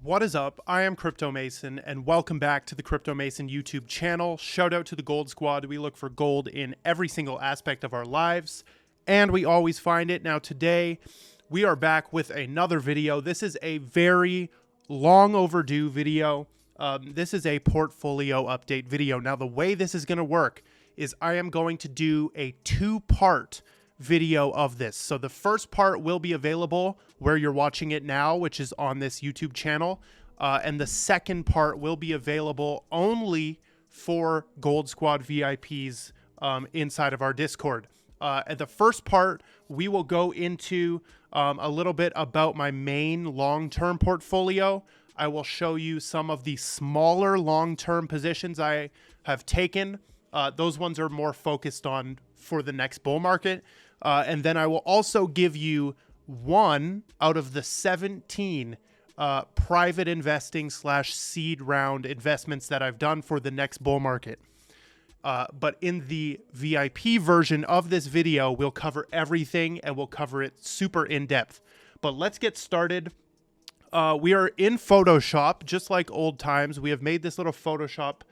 What is up? I am Crypto Mason, and welcome back to the Crypto Mason YouTube channel. Shout out to the Gold Squad. We look for gold in every single aspect of our lives, and we always find it. Now today, we are back with another video. This is a very long overdue video. This is a portfolio update video. Now the way this is going to work is I am going to do a two-part video of this. So the first part will be available where you're watching it now, which is on this YouTube channel. And the second part will be available only for Gold Squad VIPs inside of our Discord. At the first part, we will go into a little bit about my main long-term portfolio. I will show you some of the smaller long-term positions I have taken. Those ones are more focused on for the next bull market. And then I will also give you one out of the 17 private investing / seed round investments that I've done for the next bull market. But in the VIP version of this video, we'll cover everything and we'll cover it super in depth. But let's get started. We are in Photoshop, just like old times. We have made this little Photoshop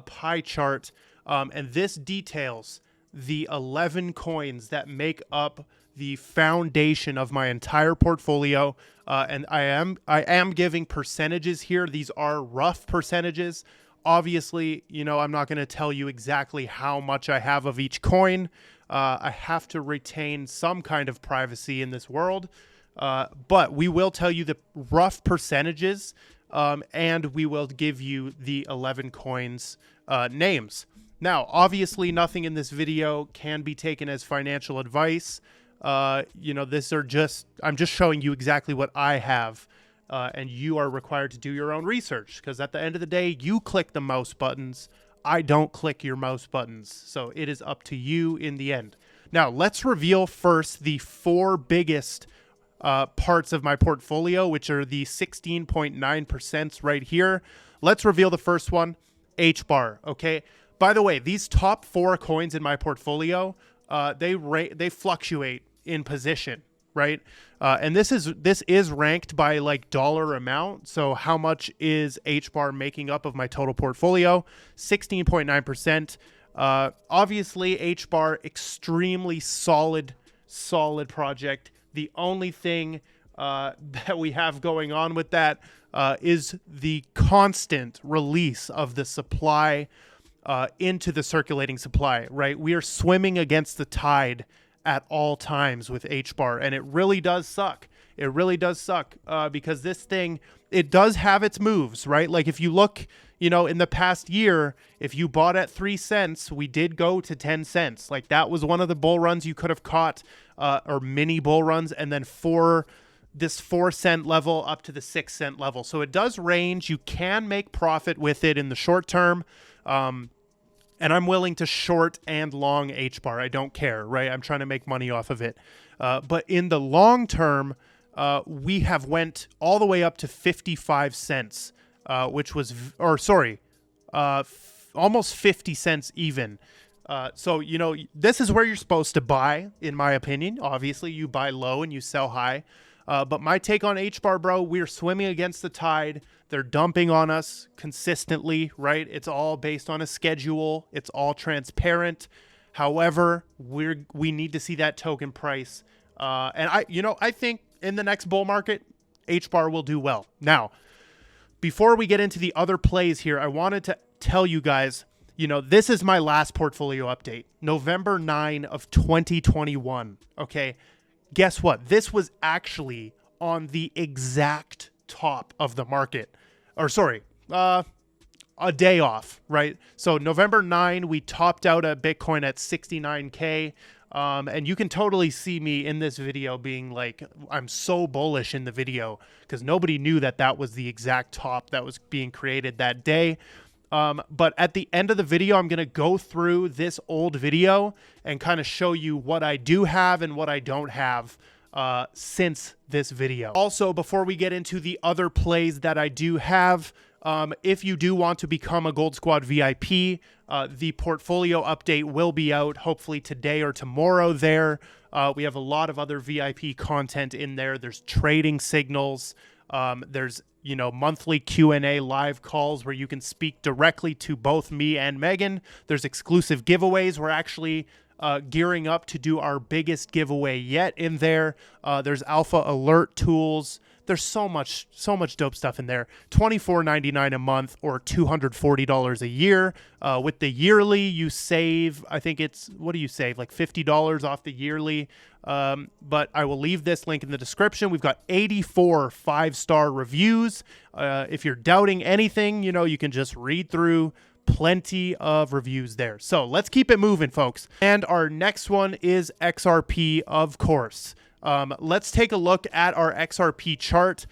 pie chart, and this details the 11 coins that make up the foundation of my entire portfolio. And I am giving percentages here. These are rough percentages. Obviously, you know, I'm not going to tell you exactly how much I have of each coin. I have to retain some kind of privacy in this world. But we will tell you the rough percentages, and we will give you the 11 coins names. Now, obviously, nothing in this video can be taken as financial advice. You know, I'm just showing you exactly what I have, and you are required to do your own research, because at the end of the day, you click the mouse buttons. I don't click your mouse buttons, so it is up to you in the end. Now, let's reveal first the four biggest parts of my portfolio, which are the 16.9% right here. Let's reveal the first one, HBAR, okay? By the way, these top four coins in my portfolio, they fluctuate in position, right? And this is ranked by like dollar amount. So how much is HBAR making up of my total portfolio? 16.9%. Obviously, HBAR, extremely solid project. The only thing that we have going on with that is the constant release of the supply into the circulating supply, right? We are swimming against the tide at all times with HBAR, and it really does suck. It really does suck because this thing, it does have its moves, right? Like if you look, you know, in the past year, if you bought at 3 cents, we did go to 10 cents. Like that was one of the bull runs you could have caught, or mini bull runs, and then this 4 cent level up to the 6 cent level. So it does range. You can make profit with it in the short term. And I'm willing to short and long HBAR. I don't care, right? I'm trying to make money off of it. But in the long term, we have went all the way up to 55 cents, which was, almost 50 cents even. So, you know, this is where you're supposed to buy, in my opinion. Obviously, you buy low and you sell high. But my take on HBAR, bro, we're swimming against the tide. They're dumping on us consistently, right? It's all based on a schedule. It's all transparent. However, we need to see that token price. And I think in the next bull market, HBAR will do well. Now, before we get into the other plays here, I wanted to tell you guys, you know, this is my last portfolio update, November 9 of 2021. Okay. Guess what? This was actually on the exact top of the market. Or sorry, a day off, right? So November 9, we topped out at Bitcoin at 69K. And you can totally see me in this video being like, I'm so bullish in the video because nobody knew that was the exact top that was being created that day. But at the end of the video, I'm going to go through this old video and kind of show you what I do have and what I don't have since this video. Also, before we get into the other plays that I do have, if you do want to become a Gold Squad VIP, the portfolio update will be out hopefully today or tomorrow there. We have a lot of other VIP content in there. There's trading signals. There's monthly Q&A live calls where you can speak directly to both me and Megan. There's exclusive giveaways. We're actually gearing up to do our biggest giveaway yet in there. There's alpha alert tools. There's so much dope stuff in there. $24.99 a month or $240 a year. With the yearly, you save, I think it's, what do you save? Like $50 off the yearly. But I will leave this link in the description. We've got 84 5-star reviews. If you're doubting anything, you can just read through. Plenty of reviews there. So let's keep it moving, folks. And our next one is XRP, of course. Let's take a look at our XRP chart.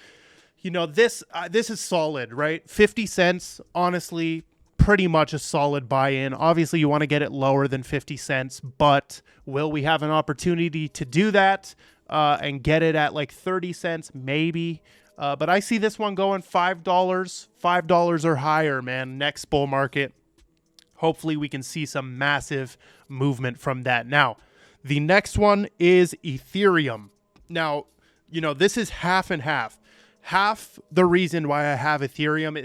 This is solid, right? 50 cents, honestly, pretty much a solid buy-in. Obviously, you want to get it lower than 50 cents, but will we have an opportunity to do that and get it at like 30 cents? Maybe. But I see this one going $5 or higher, man, next bull market. Hopefully we can see some massive movement from that. Now, the next one is Ethereum. Now, this is half and half. Half the reason why I have Ethereum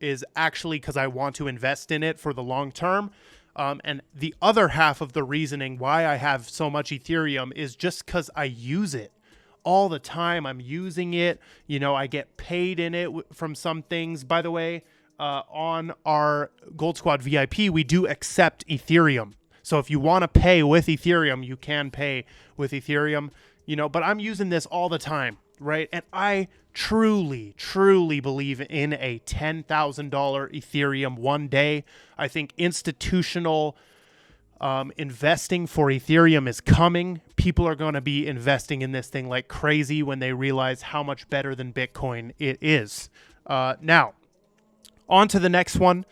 is actually because I want to invest in it for the long term. And the other half of the reasoning why I have so much Ethereum is just because I use it all the time. I'm using it. I get paid in it from some things. By the way, on our Gold Squad VIP, we do accept Ethereum. So if you want to pay with Ethereum, you can pay with Ethereum, but I'm using this all the time, right? And I truly believe in a $10,000 Ethereum one day. I think institutional investing for Ethereum is coming. People are going to be investing in this thing like crazy when they realize how much better than Bitcoin it is. Now, on to the next one.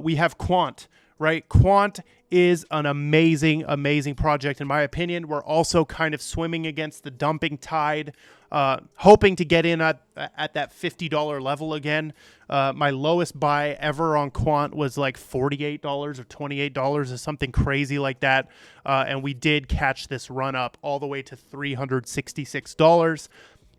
We have Quant, right? Quant is an amazing project in my opinion. We're also kind of swimming against the dumping tide, hoping to get in at that $50 level again. My lowest buy ever on Quant was like $48 or $28 or something crazy like that. And we did catch this run up all the way to $366.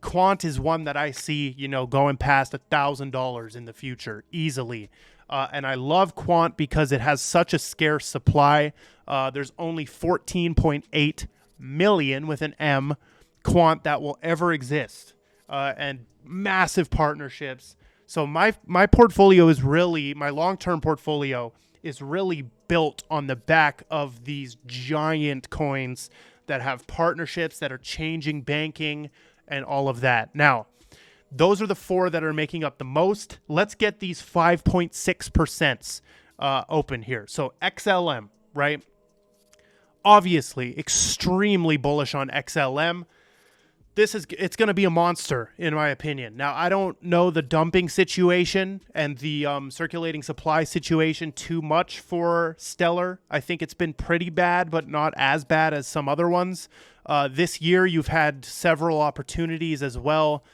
Quant is one that I see, going past $1,000 in the future easily. And I love Quant because it has such a scarce supply. There's only 14.8 million with an M Quant that will ever exist, and massive partnerships. So my portfolio is really, my long-term portfolio is really built on the back of these giant coins that have partnerships that are changing banking and all of that. Now, those are the four that are making up the most. Let's get these 5.6% open here. So XLM, right? Obviously, extremely bullish on XLM. It's going to be a monster, in my opinion. Now, I don't know the dumping situation and the circulating supply situation too much for Stellar. I think it's been pretty bad, but not as bad as some other ones. This year, you've had several opportunities as well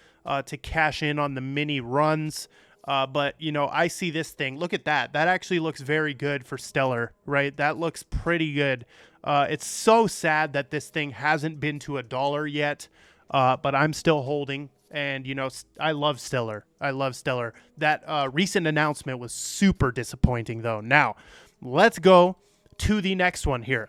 to cash in on the mini runs. But, I see this thing. Look at that. That actually looks very good for Stellar, right? That looks pretty good. It's so sad that this thing hasn't been to $1 yet, but I'm still holding. And, I love Stellar. That recent announcement was super disappointing, though. Now, let's go to the next one here.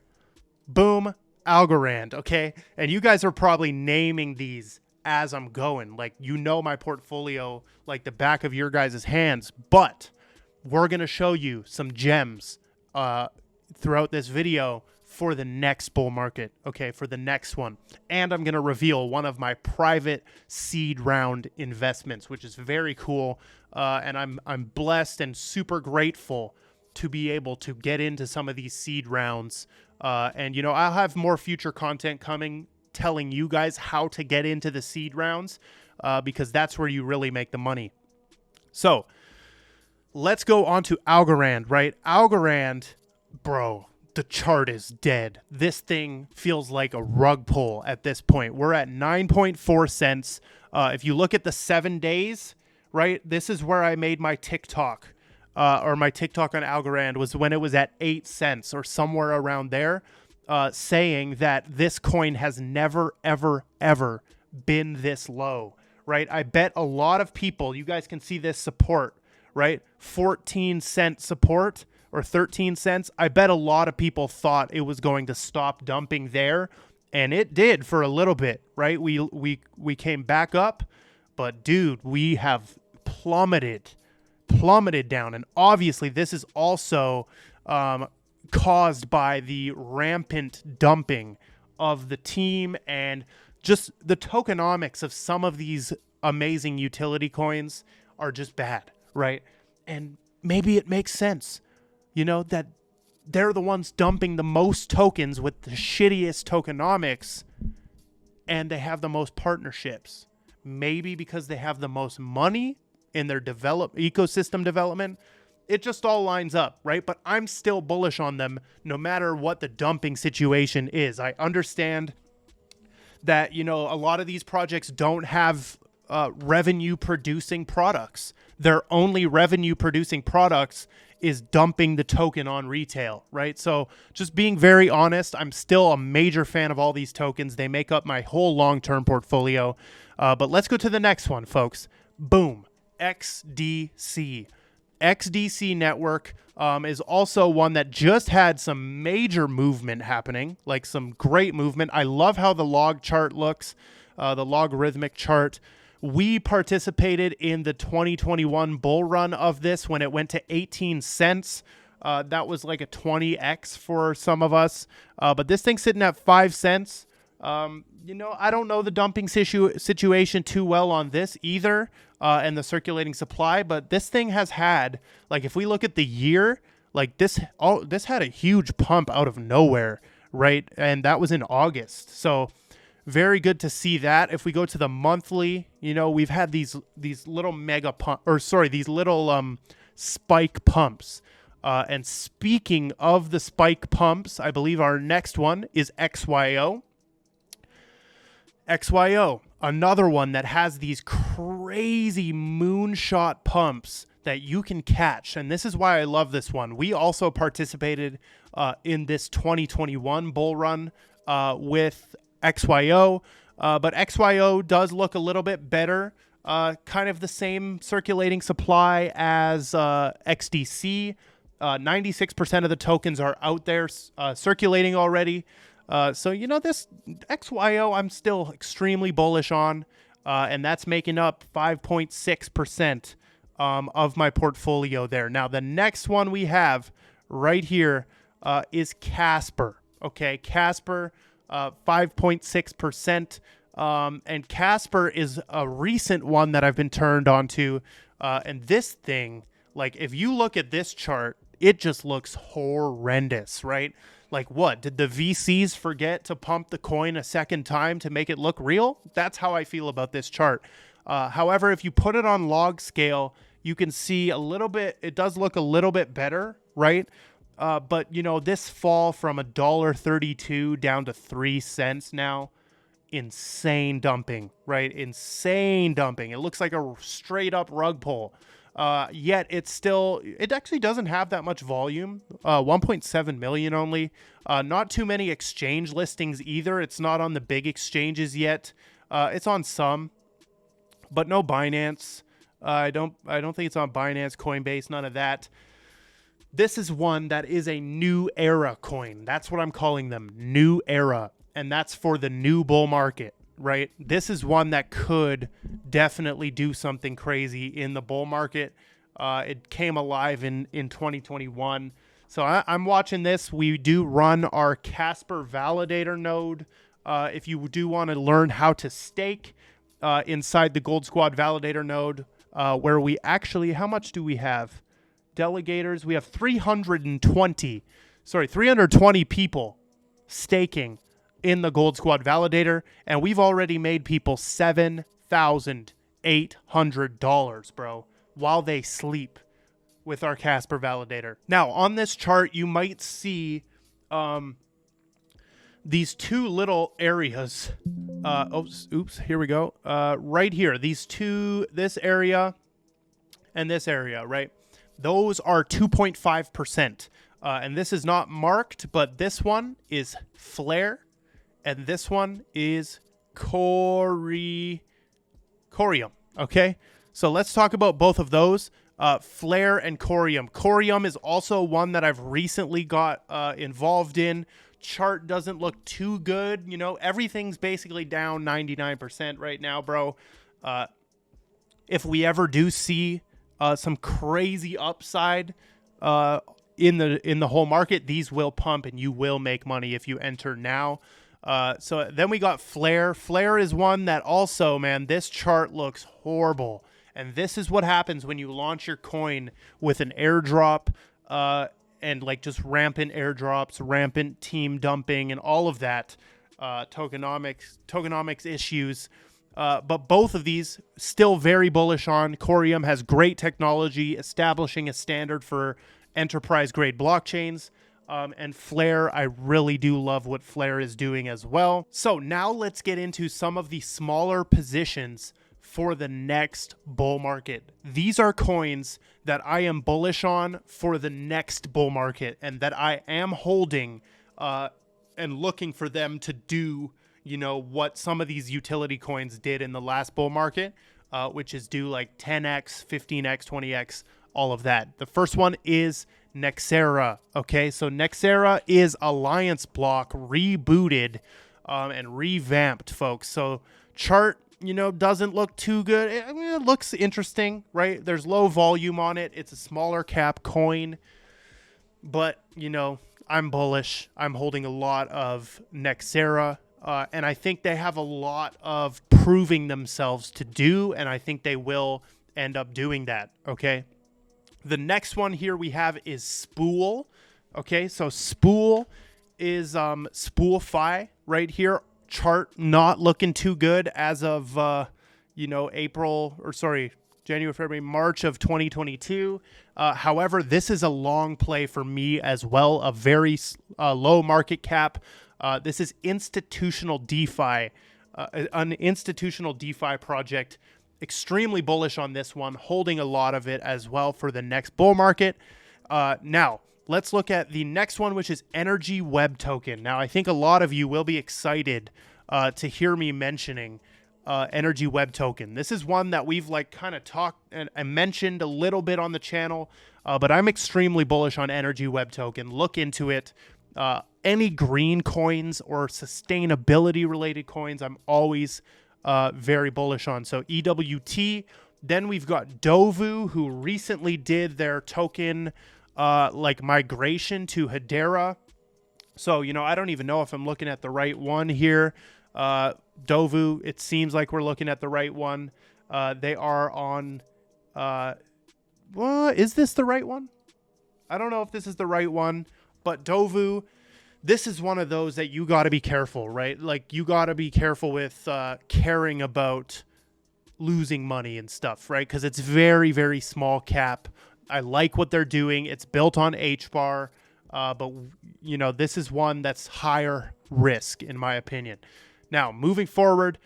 Boom, Algorand, okay? And you guys are probably naming these as I'm going, like, my portfolio like the back of your guys' hands, but we're going to show you some gems throughout this video for the next bull market, okay, for the next one. And I'm going to reveal one of my private seed round investments, which is very cool. And I'm blessed and super grateful to be able to get into some of these seed rounds. And, I'll have more future content coming telling you guys how to get into the seed rounds, because that's where you really make the money. So let's go on to Algorand, right? Algorand, bro, the chart is dead. This thing feels like a rug pull at this point. We're at 9.4 cents. If you look at the 7 days, right, this is where I made my TikTok, or my TikTok on Algorand was when it was at 8 cents or somewhere around there. Saying that this coin has never, ever, ever been this low, right? I bet a lot of people, you guys can see this support, right? 14-cent support or 13 cents. I bet a lot of people thought it was going to stop dumping there, and it did for a little bit, right? We came back up, but dude, we have plummeted down. And obviously this is also caused by the rampant dumping of the team and just the tokenomics of some of these amazing utility coins are just bad, right? And maybe it makes sense, you know, that they're the ones dumping the most tokens with the shittiest tokenomics, and they have the most partnerships. Maybe because they have the most money in their ecosystem development. It just all lines up, right? But I'm still bullish on them no matter what the dumping situation is. I understand that, you know, a lot of these projects don't have revenue producing products. Their only revenue producing products is dumping the token on retail, right? So just being very honest, I'm still a major fan of all these tokens. They make up my whole long-term portfolio. But let's go to the next one, folks. Boom. XDC. XDC network is also one that just had some major movement happening, like some great movement. I love how the log chart looks, the logarithmic chart. We participated in the 2021 bull run of this when it went to 18 cents. That was like a 20x for some of us. But this thing's sitting at 5 cents. You know, I don't know the dumping situation too well on this either, and the circulating supply, but this thing has had, like, if we look at the year, like this had a huge pump out of nowhere, right? And that was in August. So very good to see that. If we go to the monthly, you know, we've had these little mega pump, or sorry, these little spike pumps. And speaking of the spike pumps, I believe our next one is XYO. XYO, another one that has these crazy moonshot pumps that you can catch. And this is why I love this one. We also participated in this 2021 bull run with XYO. But XYO does look a little bit better. Kind of the same circulating supply as XDC. 96% of the tokens are out there circulating already. So, you know, this XYO I'm still extremely bullish on, and that's making up 5.6% of my portfolio there. Now, the next one we have right here is Casper. Okay, Casper, 5.6%. And Casper is a recent one that I've been turned on to. And this thing, like, if you look at this chart, it just looks horrendous, right? Like, what? Did the VCs forget to pump the coin a second time to make it look real? That's how I feel about this chart. However, if you put it on log scale, you can see a little bit, it does look a little bit better, right? But, you know, this fall from $1.32 down to 3 cents now, insane dumping, right? Insane dumping. It looks like a straight up rug pull. Yet it actually doesn't have that much volume, 1.7 million only. Not too many exchange listings either. It's not on the big exchanges yet. It's on some, but no Binance. I don't think it's on Binance, Coinbase, none of that. This is one that is a new era coin. That's what I'm calling them, new era. And that's for the new bull market. Right? This is one that could definitely do something crazy in the bull market. It came alive in 2021. So I'm watching this. We do run our Casper validator node. If you do want to learn how to stake inside the Gold Squad validator node, where we actually, how much do we have? Delegators, we have 320 people staking in the Gold Squad validator, and we've already made people $7,800, bro, while they sleep with our Casper validator. Now, on this chart, you might see these two little areas. Here we go. Right here, this area and this area, right? Those are 2.5%. And this is not marked, but this one is Flare. And this one is Corey Corium. Okay, so let's talk about both of those. Flare and Corium. Corium is also one that I've recently got involved in. Chart doesn't look too good. You know, everything's basically down 99% right now, bro. If we ever do see some crazy upside in the whole market, these will pump and you will make money if you enter now. So then we got Flare. Flare is one that also, man, this chart looks horrible. And this is what happens when you launch your coin with an airdrop and like just rampant airdrops, rampant team dumping, and all of that tokenomics issues. But both of these still very bullish on. Corium has great technology, establishing a standard for enterprise-grade blockchains. And Flare, I really do love what Flare is doing as well. So now let's get into some of the smaller positions for the next bull market. These are coins that I am bullish on for the next bull market and that I am holding and looking for them to do, you know, what some of these utility coins did in the last bull market, which is do like 10x, 15x, 20x, all of that. The first one is Nexera. Okay, so Nexera is Alliance Block rebooted and revamped, folks. So chart, you know, doesn't look too good. I mean, it looks interesting, right? There's low volume on it. It's a smaller cap coin, but, you know, I'm bullish. I'm holding a lot of Nexera, and I think they have a lot of proving themselves to do, and I think they will end up doing that, okay? The next one here we have is Spool. Okay, so Spool is Spoolify right here. Chart not looking too good as of you know, January, February, March of 2022. However, this is a long play for me as well, a very low market cap. This is institutional DeFi, an institutional DeFi project. Extremely bullish on this one, holding a lot of it as well for the next bull market. Now, let's look at the next one, which is Energy Web Token. Now, I think a lot of you will be excited to hear me mentioning Energy Web Token. This is one that we've like kind of talked and mentioned a little bit on the channel, but I'm extremely bullish on Energy Web Token. Look into it. Any green coins or sustainability related coins, I'm always very bullish on. So EWT. Then we've got Dovu, who recently did their token like migration to Hedera. So, you know, I don't even know if I'm looking at the right one here. Dovu, it seems like we're looking at the right one. They are on well, is this the right one? I don't know if this is the right one, but Dovu, this is one of those that you got to be careful, right? Like, you got to be careful with caring about losing money and stuff, right? Because it's very, very small cap. I like what they're doing. It's built on HBAR, but, you know, this is one that's higher risk, in my opinion. Now, moving forward,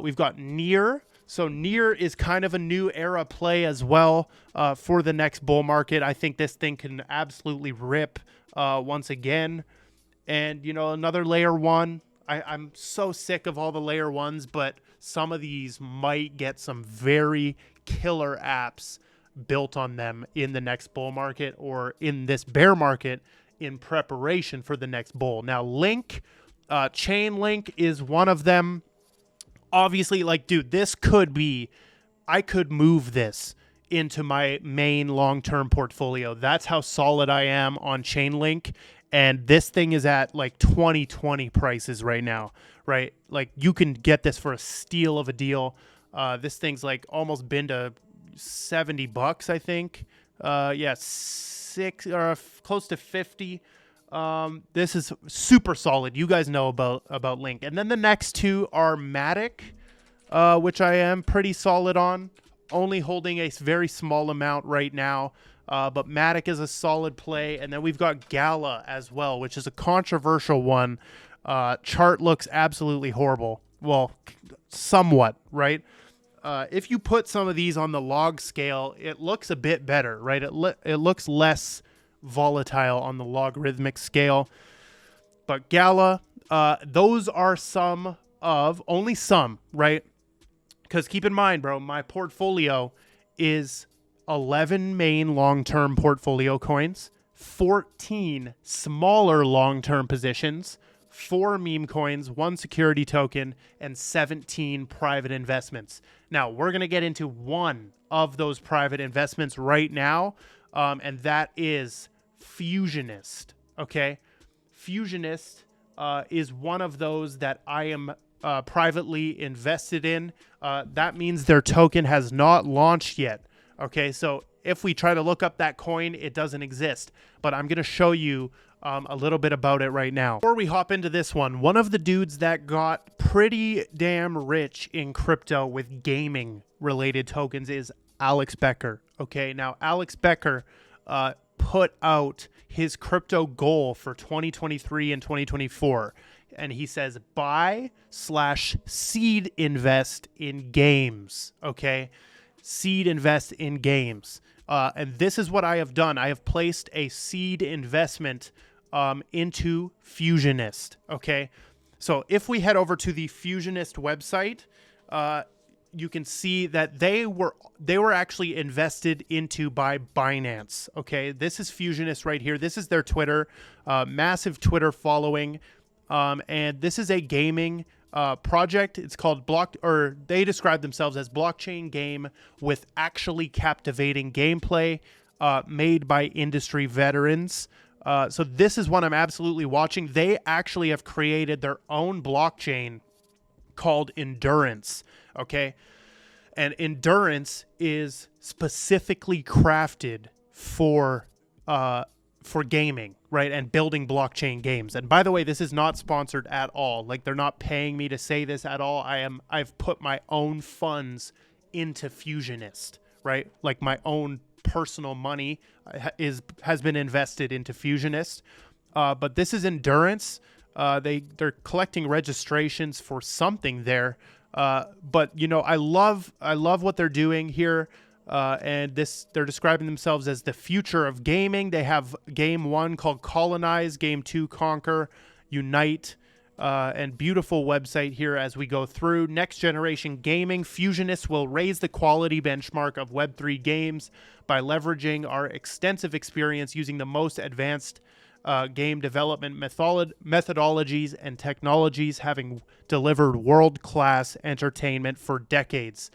we've got Near. So Near is kind of a new era play as well for the next bull market. I think this thing can absolutely rip once again. And, you know, another layer one. I'm so sick of all the layer ones, but some of these might get some very killer apps built on them in the next bull market or in this bear market in preparation for the next bull. Now, Link, Chainlink is one of them. Obviously, like, dude, this could be, I could move this into my main long-term portfolio. That's how solid I am on Chainlink. And this thing is at like 2020 prices right now, right? Like, you can get this for a steal of a deal. This thing's like almost been to $70, I think. Yeah, close to 50. This is super solid. You guys know about Link. And then the next two are Matic, which I am pretty solid on, only holding a very small amount right now. But Matic is a solid play. And then we've got Gala as well, which is a controversial one. Chart looks absolutely horrible. Well, somewhat, right? If you put some of these on the log scale, it looks a bit better, right? It looks less volatile on the logarithmic scale. But Gala, those are only some, right? Because keep in mind, bro, my portfolio is 11 main long-term portfolio coins, 14 smaller long-term positions, 4 meme coins, 1 security token, and 17 private investments. Now, we're going to get into one of those private investments right now, and that is Fusionist, okay? Fusionist is one of those that I am privately invested in. That means their token has not launched yet. Okay, so if we try to look up that coin, it doesn't exist. But I'm going to show you a little bit about it right now. Before we hop into this one of the dudes that got pretty damn rich in crypto with gaming related tokens is Alex Becker. Okay, now Alex Becker put out his crypto goal for 2023 and 2024. And he says buy/seed invest in games. Okay, seed invest in games. And this is what I have done. I have placed a seed investment into Fusionist. Okay, so if we head over to the Fusionist website, you can see that they were actually invested into by Binance. Okay, this is Fusionist right here. This is their Twitter, massive Twitter following, and this is a gaming project. It's called they describe themselves as blockchain game with actually captivating gameplay, made by industry veterans. So this is what I'm absolutely watching. They actually have created their own blockchain called Endurance. Okay, and Endurance is specifically crafted for gaming, right, and building blockchain games. And by the way, this is not sponsored at all. Like, they're not paying me to say this at all. I've put my own funds into Fusionist, right? Like, my own personal money has been invested into Fusionist. But this is Endurance. They're collecting registrations for something there. But you know, I love what they're doing here. And they're describing themselves as the future of gaming. They have game 1 called Colonize, game 2 Conquer, Unite, and beautiful website here as we go through. Next generation gaming. Fusionists will raise the quality benchmark of Web3 games by leveraging our extensive experience using the most advanced game development methodologies and technologies, having delivered world-class entertainment for decades.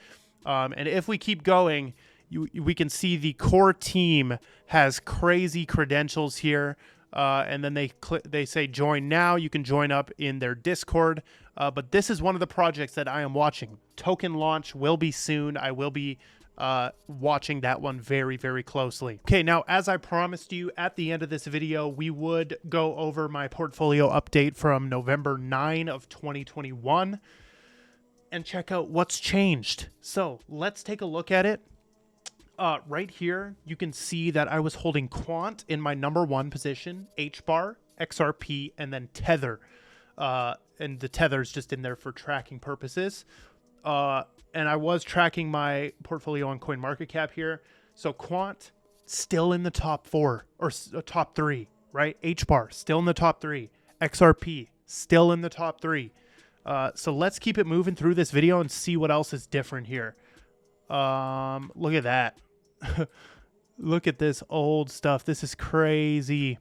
And if we keep going, we can see the core team has crazy credentials here. And then they say join now. You can join up in their Discord. But this is one of the projects that I am watching. Token launch will be soon. I will be watching that one very, very closely. Okay, now as I promised you at the end of this video, we would go over my portfolio update from November 9 of 2021 and check out what's changed. So let's take a look at it. Right here, you can see that I was holding Quant in my number 1 position, HBAR, XRP, and then Tether. And the Tether is just in there for tracking purposes. And I was tracking my portfolio on CoinMarketCap here. So Quant, still in the top 4, or top 3, right? HBAR, still in the top 3. XRP, still in the top 3. So let's keep it moving through this video and see what else is different here. Look at that. Look at this old stuff. This is crazy.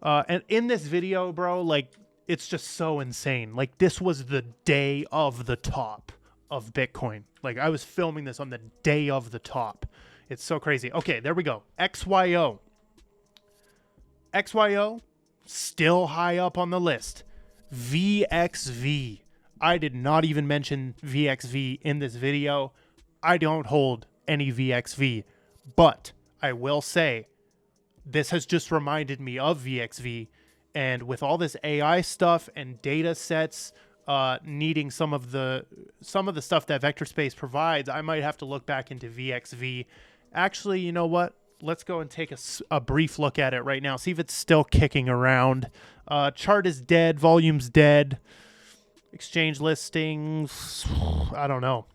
And in this video, bro, like, it's just so insane. Like, this was the day of the top of Bitcoin. Like, I was filming this on the day of the top. It's so crazy. Okay, there we go. XYO. XYO, still high up on the list. VXV. I did not even mention VXV in this video. I don't hold any VXV, but I will say this has just reminded me of VXV, and with all this AI stuff and data sets needing some of the stuff that VectorSpace provides, I might have to look back into VXV. Actually, you know what? Let's go and take a brief look at it right now. See if it's still kicking around. Chart is dead. Volume's dead. Exchange listings. I don't know.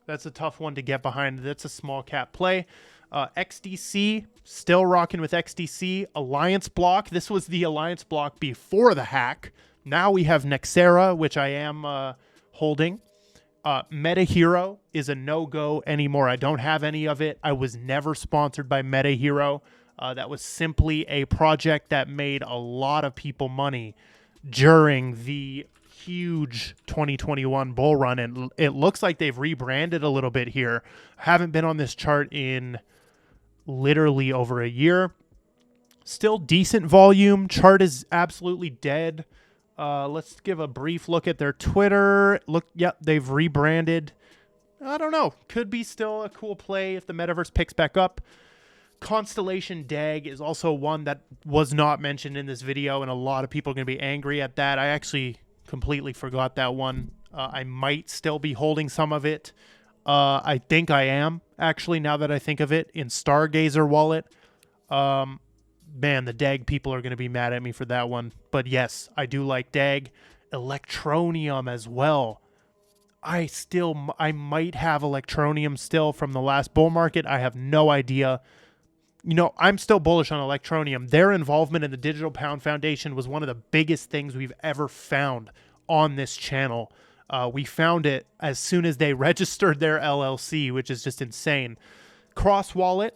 That's a tough one to get behind. That's a small cap play. XDC, still rocking with XDC. Alliance block. This was the Alliance block before the hack. Now we have Nexera, which I am holding. Meta Hero is a no-go anymore. I don't have any of it. I was never sponsored by Meta Hero. That was simply a project that made a lot of people money during the huge 2021 bull run, and it looks like they've rebranded a little bit here. I haven't been on this chart in literally over a year. Still decent volume. Chart is absolutely dead. Let's give a brief look at their Twitter. Look, yep, they've rebranded. I don't know. Could be still a cool play if the metaverse picks back up. Constellation DAG is also one that was not mentioned in this video, and a lot of people are going to be angry at that. I actually completely forgot that one. I might still be holding some of it. I think I am, actually, now that I think of it, in Stargazer wallet. Man, the DAG people are going to be mad at me for that one. But yes, I do like DAG. Electronium as well. I might have Electronium still from the last bull market. I have no idea. You know, I'm still bullish on Electronium. Their involvement in the Digital Pound Foundation was one of the biggest things we've ever found on this channel. We found it as soon as they registered their LLC, which is just insane. Cross Wallet.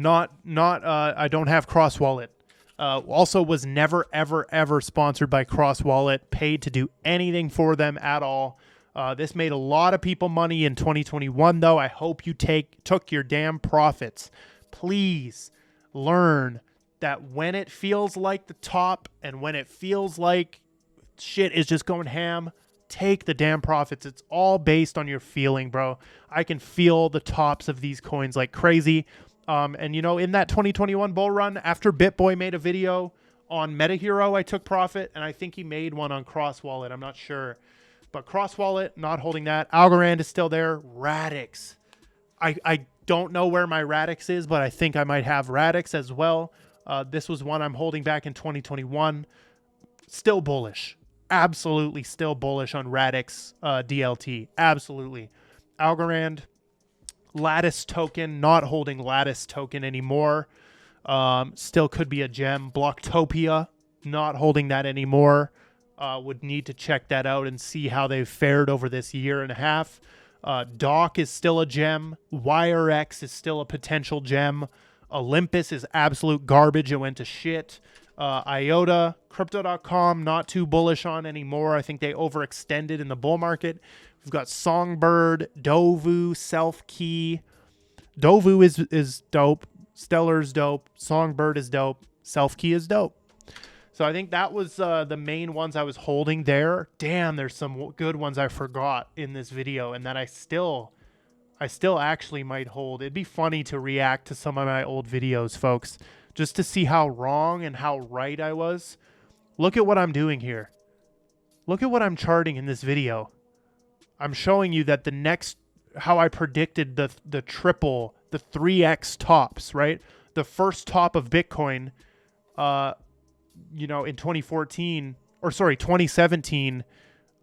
I don't have Cross Wallet. Also was never, ever, ever sponsored by Cross Wallet, paid to do anything for them at all. This made a lot of people money in 2021, though. I hope you took your damn profits. Please learn that when it feels like the top and when it feels like shit is just going ham, take the damn profits. It's all based on your feeling, bro. I can feel the tops of these coins like crazy. And, you know, in that 2021 bull run, after BitBoy made a video on Meta Hero, I took profit, and I think he made one on Cross Wallet. I'm not sure. But Cross Wallet, not holding that. Algorand is still there. Radix. I don't know where my Radix is, but I think I might have Radix as well. This was one I'm holding back in 2021. Still bullish. Absolutely still bullish on Radix DLT. Absolutely. Algorand. Lattice token, not holding Lattice token anymore. Still could be a gem. Blocktopia, not holding that anymore. Would need to check that out and see how they've fared over this year and a half. Doc is still a gem. WireX is still a potential gem. Olympus is absolute garbage. It went to shit. IOTA, Crypto.com, not too bullish on anymore. I think they overextended in the bull market. We've got Songbird, Dovu, Selfkey. Dovu is dope. Stellar's dope. Songbird is dope. Selfkey is dope. So I think that was the main ones I was holding there. Damn, there's some good ones I forgot in this video and that I still actually might hold. It'd be funny to react to some of my old videos, folks, just to see how wrong and how right I was. Look at what I'm doing here. Look at what I'm charting in this video. I'm showing you that the next, how I predicted the triple, the 3x tops, right? The first top of Bitcoin, you know, in 2014, or sorry, 2017,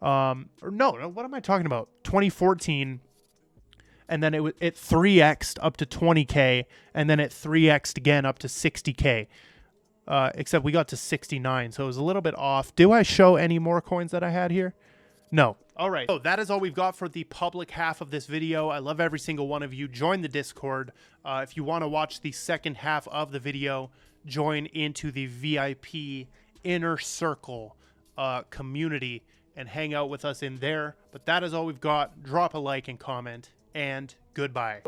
or no, what am I talking about? 2014, and then it 3x'd up to 20K, and then it 3x'd again up to 60K, except we got to 69, so it was a little bit off. Do I show any more coins that I had here? No. All right. So that is all we've got for the public half of this video. I love every single one of you. Join the Discord. If you want to watch the second half of the video, join into the VIP Inner Circle community and hang out with us in there. But that is all we've got. Drop a like and comment, and goodbye.